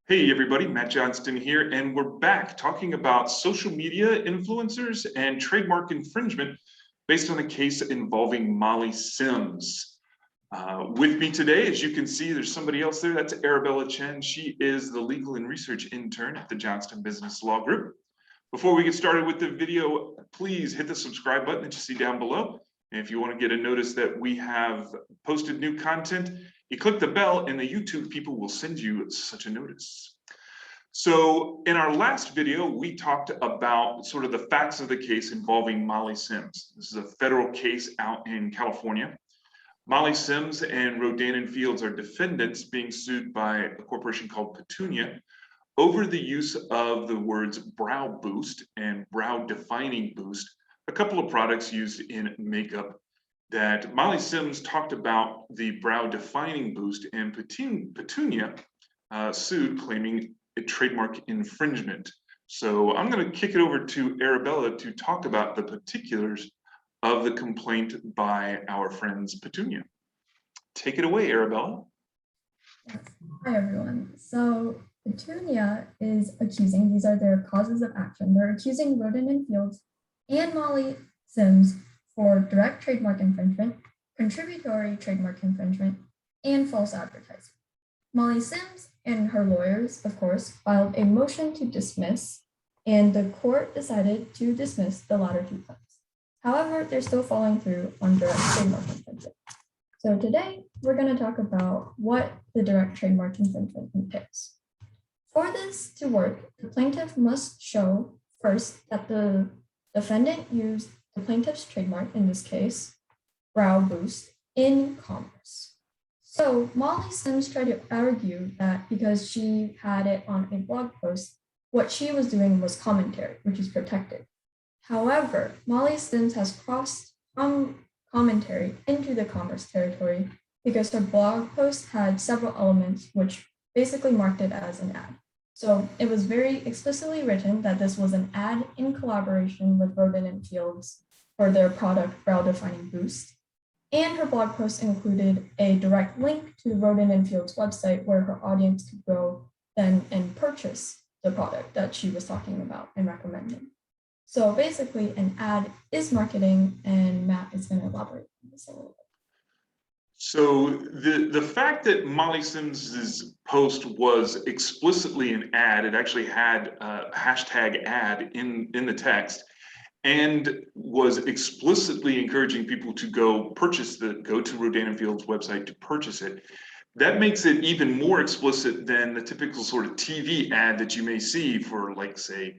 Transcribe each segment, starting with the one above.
Hey everybody, Matt Johnston here, and we're back talking about social media influencers and trademark infringement based on a case involving Molly Sims. With me today, as you can see, there's somebody else there. That's Arabella Chen. She is the legal and research intern at the Johnston Business Law Group. Before we get started with the video, please hit the subscribe button that you see down below. And if you want to get a notice that we have posted new content, you click the bell and the YouTube people will send you such a notice. So in our last video, we talked about sort of the facts of the case involving Molly Sims. This is a federal case out in California. Molly Sims and Rodan & Fields are defendants being sued by a corporation called Petunia over the use of the words brow boost and brow defining boost, a couple of products used in makeup that Molly Sims talked about the brow defining boost, and Petunia sued, claiming a trademark infringement. So I'm going to kick it over to Arabella to talk about the particulars of the complaint by our friends Petunia. Take it away, Arabella. Yes. Hi, everyone. So Petunia is accusing, these are their causes of action. They're accusing Rodan & Fields and Molly Sims for direct trademark infringement, contributory trademark infringement, and false advertising. Molly Sims and her lawyers, of course, filed a motion to dismiss, and the court decided to dismiss the latter two claims. However, they're still following through on direct trademark infringement. So today, we're going to talk about what the direct trademark infringement entails. For this to work, the plaintiff must show first that the defendant used the plaintiff's trademark, in this case, brow boost, in commerce. So Molly Sims tried to argue that because she had it on a blog post, what she was doing was commentary, which is protected. However, Molly Sims has crossed from commentary into the commerce territory because her blog post had several elements which basically marked it as an ad. So it was very explicitly written that this was an ad in collaboration with Rodan & Fields for their product Brow Defining Boost. And her blog post included a direct link to Rodan & Fields' website where her audience could go then and purchase the product that she was talking about and recommending. So basically an ad is marketing, and Matt is going to elaborate on this a little bit. So the fact that Molly Sims's post was explicitly an ad, it actually had a hashtag ad in the text, and was explicitly encouraging people to go to Rodan & Fields' website to purchase it. That makes it even more explicit than the typical sort of TV ad that you may see for, like, say,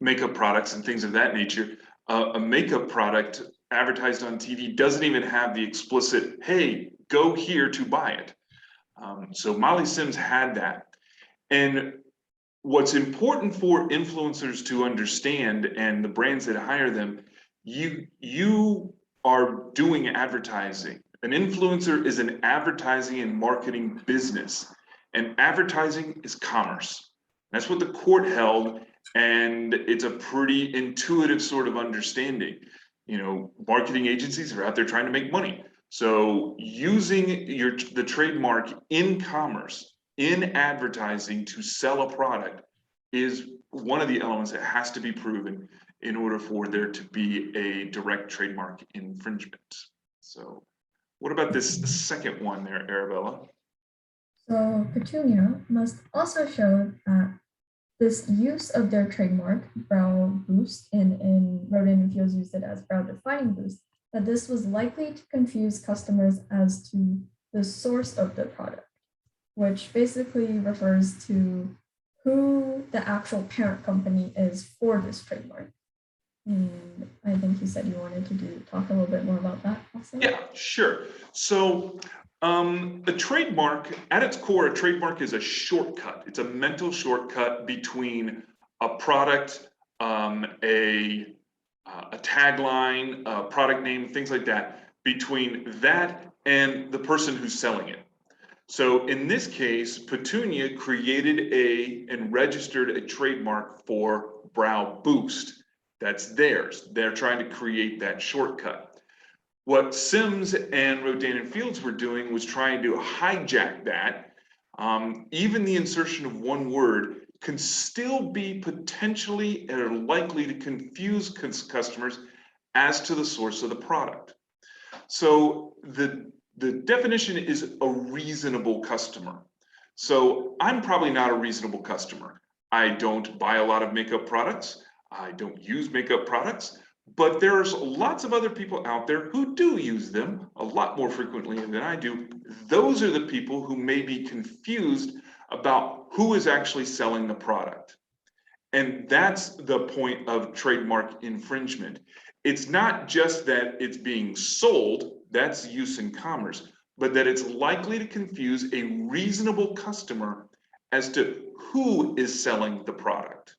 makeup products and things of that nature. A makeup product advertised on TV doesn't even have the explicit, hey, go here to buy it. So Molly Sims had that. And what's important for influencers to understand, and the brands that hire them, you are doing advertising. An influencer is an advertising and marketing business, and advertising is commerce. That's what the court held, and it's a pretty intuitive sort of understanding. Marketing agencies are out there trying to make money. So using the trademark in commerce, in advertising to sell a product is one of the elements that has to be proven in order for there to be a direct trademark infringement. So what about this second one there, Arabella? So Petunia must also show that this use of their trademark, brow boost, and Rodan & Fields used it as brow defining boost, that this was likely to confuse customers as to the source of the product, which basically refers to who the actual parent company is for this trademark. And I think you said you wanted to talk a little bit more about that also. Yeah, sure. So a trademark, at its core, a trademark is a shortcut. It's a mental shortcut between a product, a tagline, a product name, things like that, between that and the person who's selling it. So in this case, Petunia created and registered a trademark for Brow Boost. That's theirs. They're trying to create that shortcut. What Sims and Rodan & Fields were doing was trying to hijack that even the insertion of one word can still be potentially or likely to confuse customers as to the source of the product. So the definition is a reasonable customer. So I'm probably not a reasonable customer. I don't buy a lot of makeup products. I don't use makeup products, but there's lots of other people out there who do use them a lot more frequently than I do. Those are the people who may be confused about who is actually selling the product. And that's the point of trademark infringement. It's not just that it's being sold, that's use in commerce, but that it's likely to confuse a reasonable customer as to who is selling the product.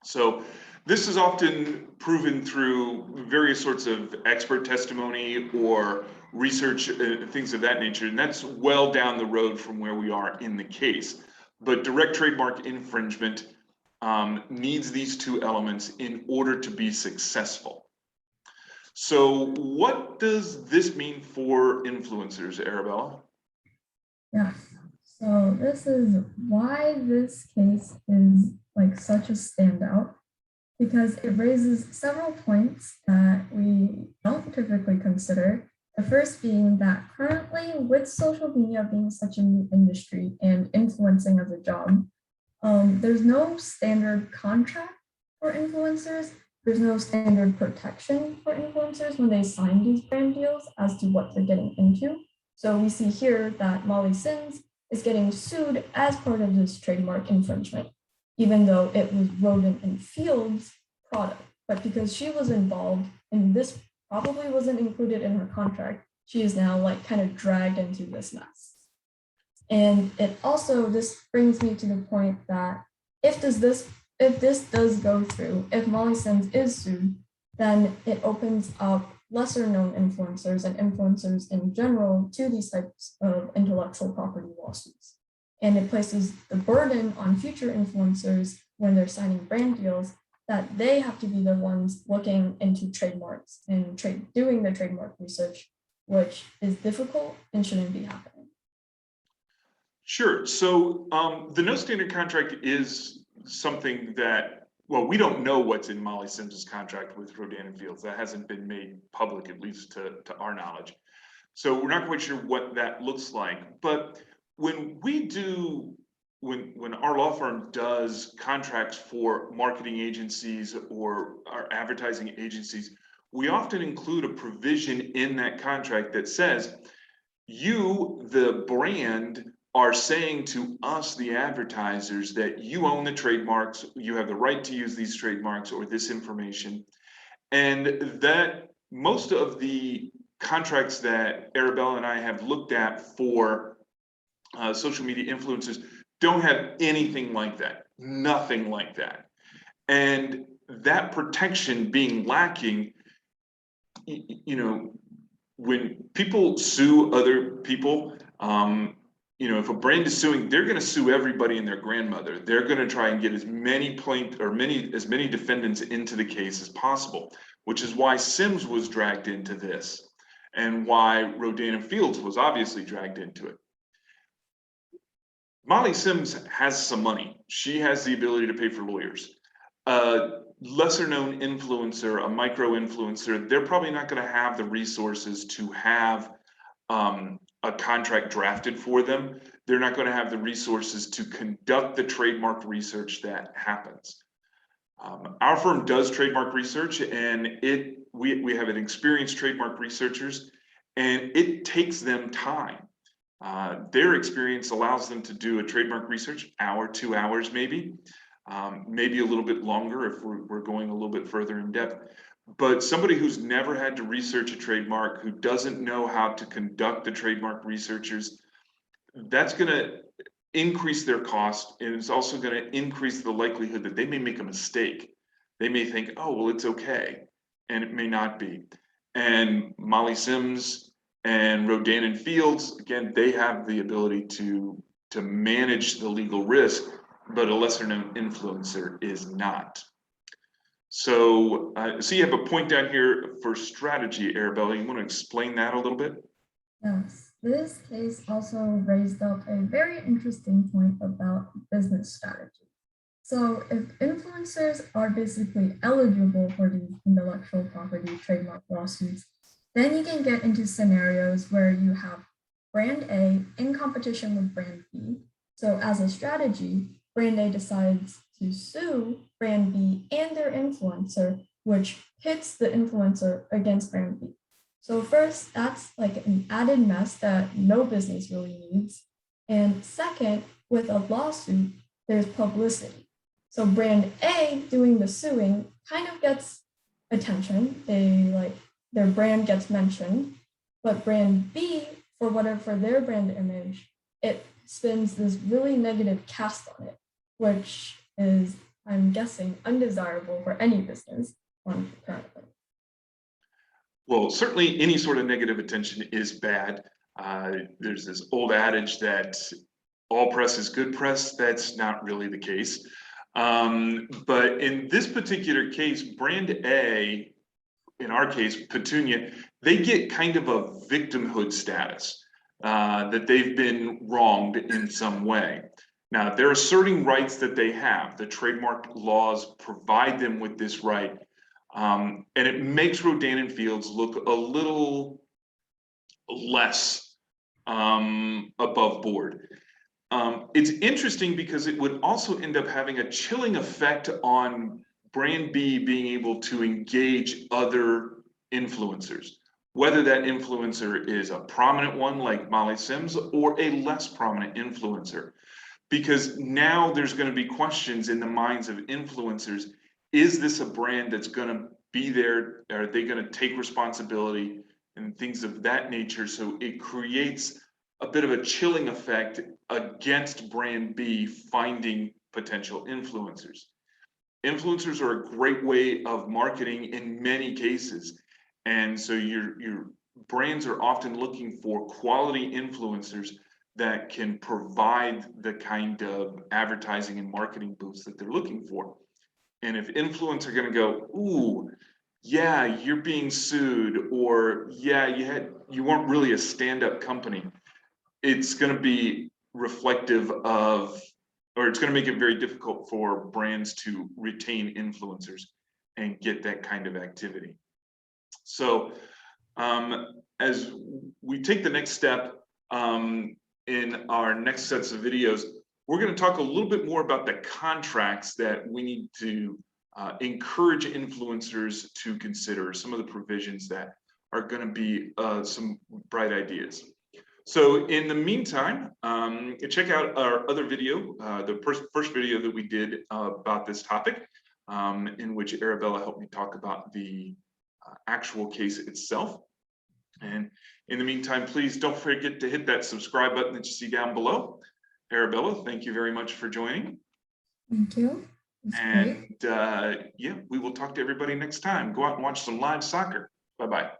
So this is often proven through various sorts of expert testimony or research, things of that nature, and that's well down the road from where we are in the case. But direct trademark infringement needs these two elements in order to be successful. So what does this mean for influencers, Arabella? Yeah, so this is why this case is like such a standout, because it raises several points that we don't typically consider. The first being that currently, with social media being such a new industry and influencing as a job, there's no standard contract for influencers. There's no standard protection for influencers when they sign these brand deals as to what they're getting into. So we see here that Molly Sims is getting sued as part of this trademark infringement, even though it was Rodan and Fields product. But because she was involved and this probably wasn't included in her contract, she is now like kind of dragged into this mess. And it also, this brings me to the point that if this does go through, if Molly Sims is sued, then it opens up lesser known influencers and influencers in general to these types of intellectual property lawsuits. And it places the burden on future influencers when they're signing brand deals that they have to be the ones looking into trademarks and doing the trademark research, which is difficult and shouldn't be happening. Sure. So the no standard contract is something that, well, we don't know what's in Molly Sims's contract with Rodan and Fields. That hasn't been made public, at least to our knowledge. So we're not quite sure what that looks like. But when we do, when our law firm does contracts for marketing agencies or our advertising agencies, we often include a provision in that contract that says, you, the brand, are saying to us, the advertisers, that you own the trademarks, you have the right to use these trademarks or this information. And that most of the contracts that Arabella and I have looked at for social media influencers don't have anything like that, nothing like that. And that protection being lacking, you know, when people sue other people, you know, if a brand is suing, they're going to sue everybody and their grandmother. They're going to try and get as many defendants into the case as possible, which is why Sims was dragged into this and why Rodan and Fields was obviously dragged into it. Molly Sims has some money. She has the ability to pay for lawyers. Lesser known influencer, a micro influencer, they're probably not going to have the resources to have a contract drafted for them. They're not going to have the resources to conduct the trademark research that happens. Our firm does trademark research, and we have an experienced trademark researchers, and it takes them time. Their experience allows them to do a trademark research, hour, 2 hours maybe, maybe a little bit longer if we're going a little bit further in depth. But somebody who's never had to research a trademark, who doesn't know how to conduct the trademark researchers, that's going to increase their cost, and it's also going to increase the likelihood that they may make a mistake. They may think, oh, well, it's okay, and it may not be. And Molly Sims and Rodan and Fields, again, they have the ability to manage the legal risk, but a lesser known influencer is not. So, so you have a point down here for strategy, Arabella. You want to explain that a little bit? Yes. This case also raised up a very interesting point about business strategy. So if influencers are basically eligible for these intellectual property trademark lawsuits, then you can get into scenarios where you have brand A in competition with brand B. So as a strategy, brand A decides to sue brand B and their influencer, which pits the influencer against brand B. So first, that's like an added mess that no business really needs. And second, with a lawsuit, there's publicity. So brand A doing the suing kind of gets attention. Their brand gets mentioned, but brand B, for their brand image, it spins this really negative cast on it, which is, I'm guessing, undesirable for any business currently. Well, certainly any sort of negative attention is bad. There's this old adage that all press is good press. That's not really the case. But in this particular case, brand A, in our case, Petunia, they get kind of a victimhood status, that they've been wronged in some way. Now, they're asserting rights that they have. The trademark laws provide them with this right. And it makes Rodan and Fields look a little less above board. It's interesting because it would also end up having a chilling effect on brand B being able to engage other influencers, whether that influencer is a prominent one like Molly Sims or a less prominent influencer. Because now there's going to be questions in the minds of influencers. Is this a brand that's going to be there? Are they going to take responsibility and things of that nature? So it creates a bit of a chilling effect against brand B finding potential influencers. Influencers are a great way of marketing in many cases. And so your brands are often looking for quality influencers that can provide the kind of advertising and marketing boosts that they're looking for. And if influencers are going to go, ooh, yeah, you're being sued, or yeah, you weren't really a stand-up company, it's going to be reflective of, or it's going to make it very difficult for brands to retain influencers and get that kind of activity. So as we take the next step in our next sets of videos, we're going to talk a little bit more about the contracts that we need to encourage influencers to consider, some of the provisions that are going to be some bright ideas. So in the meantime, check out our other video, the first video that we did about this topic, in which Arabella helped me talk about the actual case itself. And in the meantime, please don't forget to hit that subscribe button that you see down below. Arabella, thank you very much for joining. Thank you. And yeah, we will talk to everybody next time. Go out and watch some live soccer. Bye-bye.